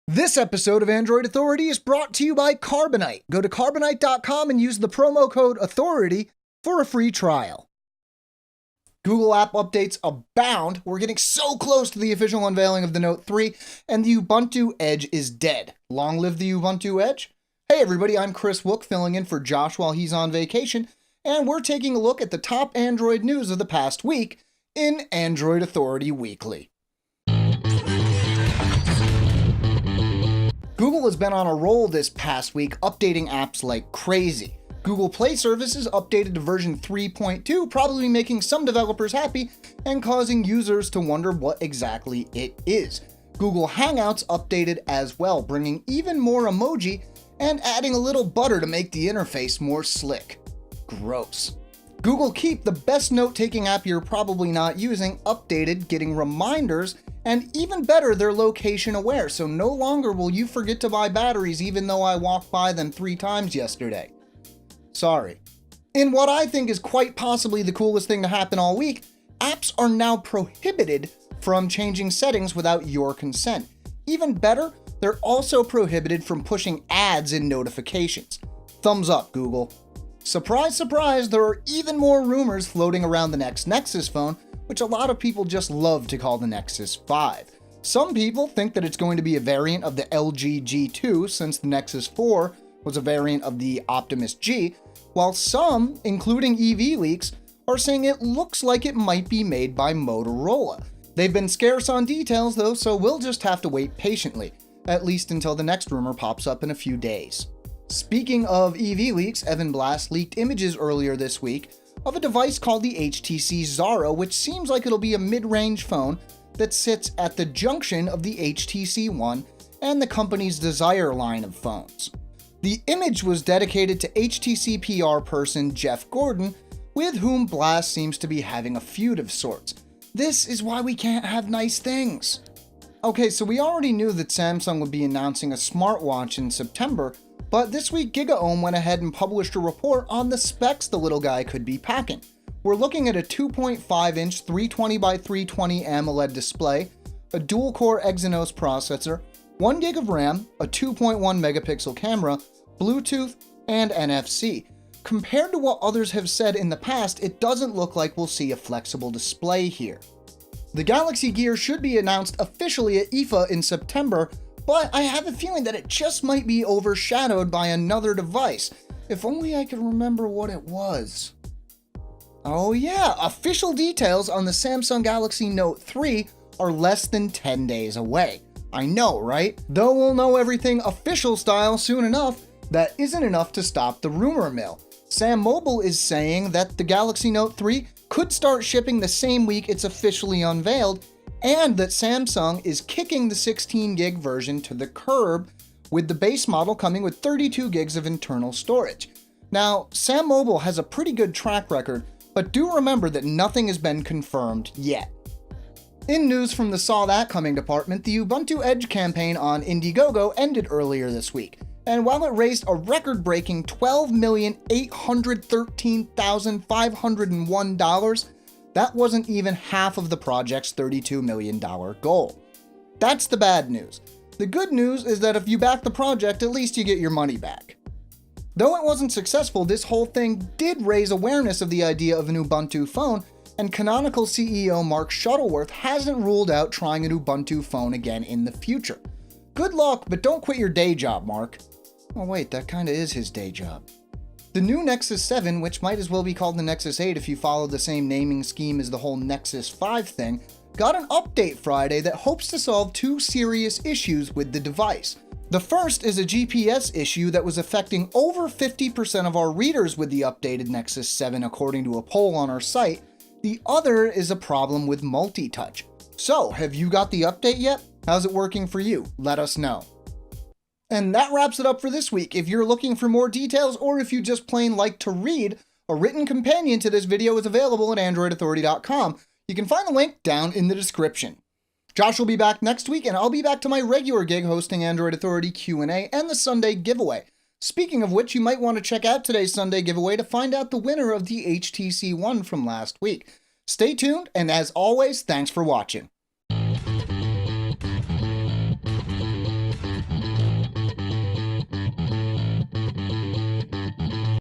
This episode of Android Authority is brought to you by Carbonite. Go to carbonite.com and use the promo code AUTHORITY for a free trial. Google app updates abound. We're getting so close to the official unveiling of the Note 3, and the Ubuntu Edge is dead. Long live the Ubuntu Edge. Hey everybody, I'm Chris Wook, filling in for Josh while he's on vacation, and we're taking a look at the top Android news of the past week in Android Authority Weekly. Google has been on a roll this past week, updating apps like crazy. Google Play services updated to version 3.2, probably making some developers happy and causing users to wonder what exactly it is. Google Hangouts updated as well, bringing even more emoji and adding a little butter to make the interface more slick. Gross. Google Keep, the best note-taking app you're probably not using, updated, getting reminders, and even better, they're location aware, so no longer will you forget to buy batteries even though I walked by them 3 times yesterday. Sorry. In what I think is quite possibly the coolest thing to happen all week, apps are now prohibited from changing settings without your consent. Even better, they're also prohibited from pushing ads in notifications. Thumbs up, Google. Surprise, surprise, there are even more rumors floating around the next Nexus phone, which a lot of people just love to call the Nexus 5. Some people think that it's going to be a variant of the LG G2, since the Nexus 4 was a variant of the Optimus G, while some, including EV leaks, are saying it looks like it might be made by Motorola. They've been scarce on details though, so we'll just have to wait patiently, at least until the next rumor pops up in a few days. Speaking of EV leaks, Evan Blass leaked images earlier this week of a device called the HTC Zara, which seems like it'll be a mid-range phone that sits at the junction of the HTC One and the company's Desire line of phones. The image was dedicated to HTC PR person Jeff Gordon, with whom Blass seems to be having a feud of sorts. This is why we can't have nice things. Okay, so we already knew that Samsung would be announcing a smartwatch in September, but this week GigaOM went ahead and published a report on the specs the little guy could be packing. We're looking at a 2.5-inch 320 by 320 AMOLED display, a dual-core Exynos processor, 1 GB of RAM, a 2.1 megapixel camera, Bluetooth, and NFC. Compared to what others have said in the past, it doesn't look like we'll see a flexible display here. The Galaxy Gear should be announced officially at IFA in September, but I have a feeling that it just might be overshadowed by another device. If only I could remember what it was. Oh yeah, official details on the Samsung Galaxy Note 3 are less than 10 days away. I know, right? Though we'll know everything official style soon enough, that isn't enough to stop the rumor mill. Sam Mobile is saying that the Galaxy Note 3 could start shipping the same week it's officially unveiled, and that Samsung is kicking the 16 gig version to the curb, with the base model coming with 32 gigs of internal storage. Now, Sam Mobile has a pretty good track record, but do remember that nothing has been confirmed yet. In news from the Saw That Coming department, the Ubuntu Edge campaign on Indiegogo ended earlier this week, and while it raised a record-breaking $12,813,501, that wasn't even half of the project's $32 million goal. That's the bad news. The good news is that if you back the project, at least you get your money back. Though it wasn't successful, this whole thing did raise awareness of the idea of an Ubuntu phone, and Canonical CEO Mark Shuttleworth hasn't ruled out trying an Ubuntu phone again in the future. Good luck, but don't quit your day job, Mark. Oh wait, that kinda is his day job. The new Nexus 7, which might as well be called the Nexus 8 if you follow the same naming scheme as the whole Nexus 5 thing, got an update Friday that hopes to solve 2 serious issues with the device. The first is a GPS issue that was affecting over 50% of our readers with the updated Nexus 7 according to a poll on our site. The other is a problem with multi-touch. So, have you got the update yet? How's it working for you? Let us know. And that wraps it up for this week. If you're looking for more details, or if you just plain like to read, a written companion to this video is available at androidauthority.com. You can find the link down in the description. Josh will be back next week, and I'll be back to my regular gig hosting Android Authority Q&A and the Sunday giveaway. Speaking of which, you might want to check out today's Sunday giveaway to find out the winner of the HTC One from last week. Stay tuned, and as always, thanks for watching.